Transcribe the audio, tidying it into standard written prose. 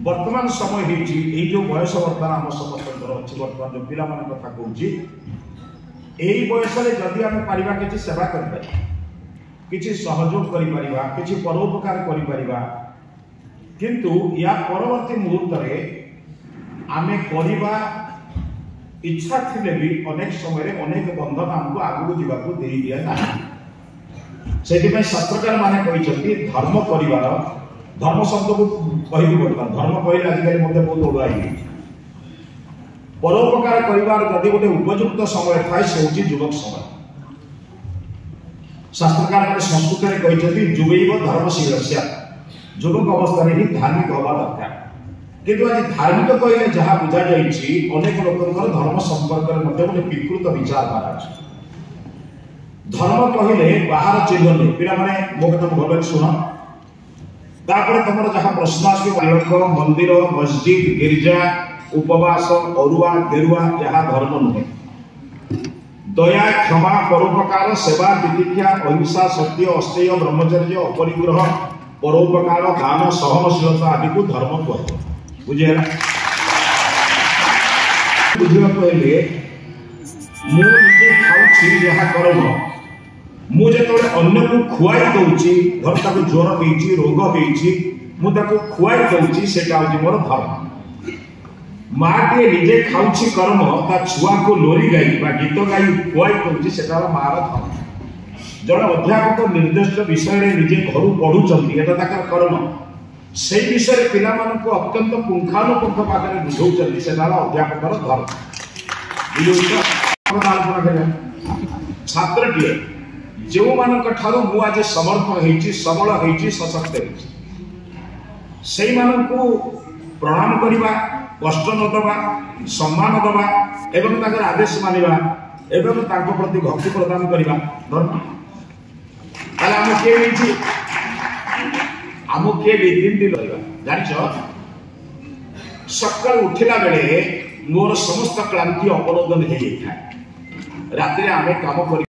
वर्तमान समय होती जो बयस बर्तमान आम समस्त अच्छी बर्तमान जो पिला कथा कहूँ यही बयस जदि आम पारिबा किसी सेवा कर किसी सहयोग करिपरिबा किसी परोपकार करिपरिबा किंतु या परवर्ती मुहूर्त में आमे करिबा इच्छा थिले भी अनेक समय अनेक बंधन आमको आगू जावाक दे दिया ना से शास्त्रकार माने कहते धर्म परिवार धर्म शब्द को कहि बर्तमान धर्म कहले आजिकल मते बहुत ओडाई परोपकार परिवार जदि गोटे उपयुक्त समय थाए से होची युवक समय शास्त्रकार माने संस्कृत में कहते युवैव धर्मशीलस्य युवक अवस्था ही धार्मिक हवा दरकार किंतु आज धार्मिक कहले जहाँ बुझा जाइछि अनेक लोकंकर धर्म संपर्क में मते गोटे विकृत विचारधारा अछि धर्म कहले बाहर चिन्ह नहीं पिला माने मो कथा भले सुन तापर तुम जहाँ प्रश्न आसो बालक मंदिर मस्जिद गिरजा उपवास अरुआ गेरुआ यह धर्म नुहे दया क्षमा परोपकार सेवा तितिक्षा अहिंसा सत्य अस्तेय ब्रह्मचर्य अपरिग्रह परोपकार दान सहनशीलता आदि को धर्म कहे बुझेगा बुझा कहले मुझे खाऊँ जहाँ कर्म मुझे अन्य को खुआई दौची घर तक ज्वर होती रोग होती मुझे खुआई दौची से मोर धर्म माँ टे निजे खाऊँ कर्म ता छुआ को लोरी गाई गीत गाई खुआई दौची से मार धर्म जड़े अध्यापक निर्दिष्ट विषय निजे घर पढ़ुंट कर्म से विषय पिला अत्यंत पुंखानुपुंख भाग में बुझाऊँ से अध्यापक धर्म छात्रटीए जो मान आज समर्थ होती सबल होती सशक्त से प्रणाम करवा कष्ट न दबा सम्मान दबा एवं आदेश मानिबा एवं प्रति भक्ति प्रदान करवा धर्म आम किए रीति जान सका उठिला बेले मोर समस्त क्लांति अपरोधन हो जाए राति आम कम कर